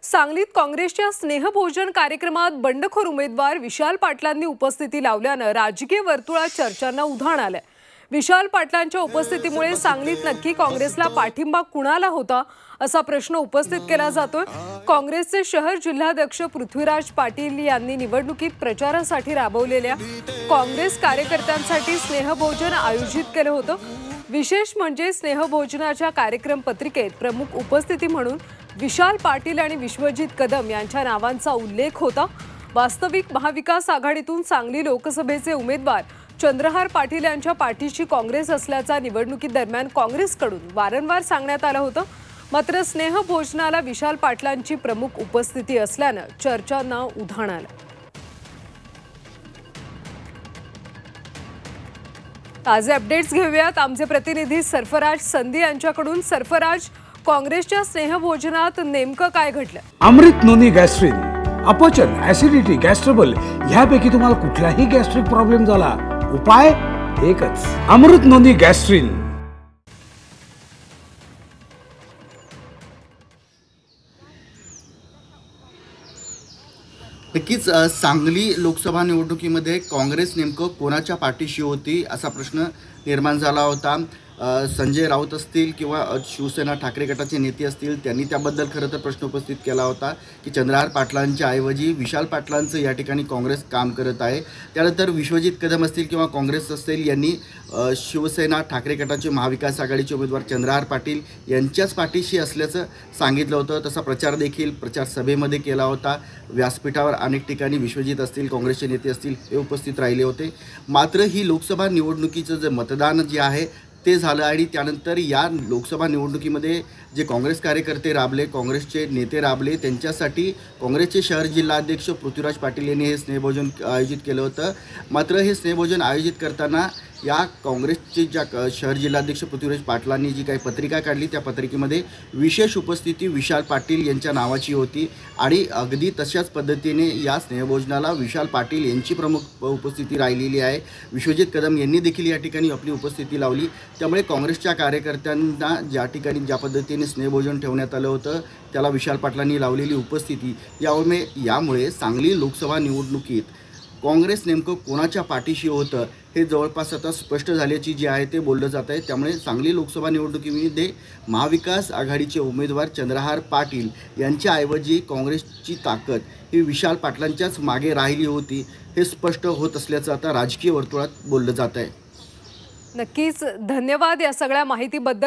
सांगलीत काँग्रेसच्या स्नेहभोजन कार्यक्रमात बंडखोर उमेदवार विशाल पाटलांनी उपस्थिती लावल्याने राजकीय वर्तुळात चर्चांना उधाण आले। विशाल पाटलांच्या उपस्थितीमुळे सांगलीत नक्की काँग्रेसला पाठिंबा कुणाला होता असा प्रश्न उपस्थित केला जातोय। काँग्रेसचे शहर जिल्हाध्यक्ष पृथ्वीराज पाटील यांनी निवडणुकीत प्रचारासाठी राबवलेल्या काँग्रेस कार्यकर्त्यांसाठी स्नेहभोजन आयोजित केले होते। विशेष म्हणजे स्नेहभोजनाच्या कार्यक्रम पत्रिकेत प्रमुख उपस्थिती म्हणून विशाल पाटील आणि विश्वजित कदम यांच्या नावांचा उल्लेख होता। वास्तविक महाविकास आघाडीतून सांगली लोकसभेचे उमेदवार चंद्रहार पाटील यांच्या पाठीशी काँग्रेस असल्याचा निवडणुकीदरम्यान काँग्रेसकडून वारंवार सांगण्यात आलं होतं। मात्र स्नेहभोजनाला विशाल पाटलांची प्रमुख उपस्थिती असल्याने चर्चांना उधाण आलं। ताजे अपडेट्स घेऊयात आमचे प्रतिनिधी सरफराज संधी यांच्याकडून। सरफराज, काँग्रेसच्या स्नेहभोजनात नेमकं काय घडलं? अमृत नोनी गॅस्ट्रिन, अपचन, ऍसिडिटी, गॅस्ट्रबल ह्यापैकी तुम्हाला कुठलाही गॅस्ट्रिक प्रॉब्लेम झाला, उपाय एकच, अमृत नोनी गॅस्ट्रिन। नक्कीच सांगली लोकसभा निवडणुकीमध्ये काँग्रेस नेमकं कोणाच्या पाठीशी होती असा प्रश्न निर्माण झाला होता। संजय राऊत असतील किंवा शिवसेना ठाकरे गटाचे नेते असतील त्यांनी त्याबद्दल खरं तर प्रश्न उपस्थित केला होता की चंद्रहार पाटलांच्या ऐवजी विशाल पाटलांचं या ठिकाणी काँग्रेस काम करत आहे। त्यानंतर विश्वजित कदम असतील किंवा काँग्रेस असतील यांनी शिवसेना ठाकरे गटाचे महाविकास आघाडीचे उमेदवार चंद्रहार पाटील यांच्याच पाठीशी असल्याचं सांगितलं होतं। तसा प्रचार देखील प्रचार सभेमध्ये केला होता। व्यासपीठावर अनेक ठिकाणी विश्वजित असतील, काँग्रेसचे नेते असतील हे उपस्थित राहिले होते। मात्र ही लोकसभा निवडणुकीचं जे मतदान जे आहे ते झालं आणि त्यानंतर या लोकसभा निवडणुकीमध्ये जे काँग्रेस कार्यकर्ते राबले, काँग्रेसचे नेते राबले, त्यांच्यासाठी काँग्रेसचे शहर जिल्हाध्यक्ष पृथ्वीराज पाटील यांनी हे स्नेहभोजन आयोजित केलं होतं। मात्र हे स्नेहभोजन आयोजित करताना या काँग्रेसचे ज्या शहर जिल्हाध्यक्ष पृथ्वीराज पाटलांनी जी काही पत्रिका काढली त्या पत्रिकेमध्ये विशेष उपस्थिती विशाल पाटील यांच्या नावाची होती आणि अगदी तशाच पद्धतीने या स्नेहभोजनाला विशाल पाटील यांची प्रमुख उपस्थिती राहिलेली आहे। विश्वजित कदम यांनी देखील या ठिकाणी आपली उपस्थिती लावली। त्यामुळे काँग्रेसच्या कार्यकर्त्यांना ज्या ठिकाणी ज्या पद्धतीने स्नेहभोजन ठेवण्यात आलं होतं त्याला विशाल पाटलांनी लावलेली उपस्थिती यामुळे सांगली लोकसभा निवडणुकीत काँग्रेस नेमकं कोणाच्या पाठीशी होतं हे जवळपास आता स्पष्ट झाल्याची जी आहे ते बोललं जात आहे। त्यामुळे सांगली लोकसभा निवडणुकीमध्ये महाविकास आघाडीचे उमेदवार चंद्रहार पाटील यांच्याऐवजी काँग्रेसची ताकद ही विशाल पाटलांच्याच मागे राहिली होती हे स्पष्ट होत असल्याचं आता राजकीय वर्तुळात बोललं जात आहे। नक्कीच धन्यवाद या सगळ्या माहितीबद्दल।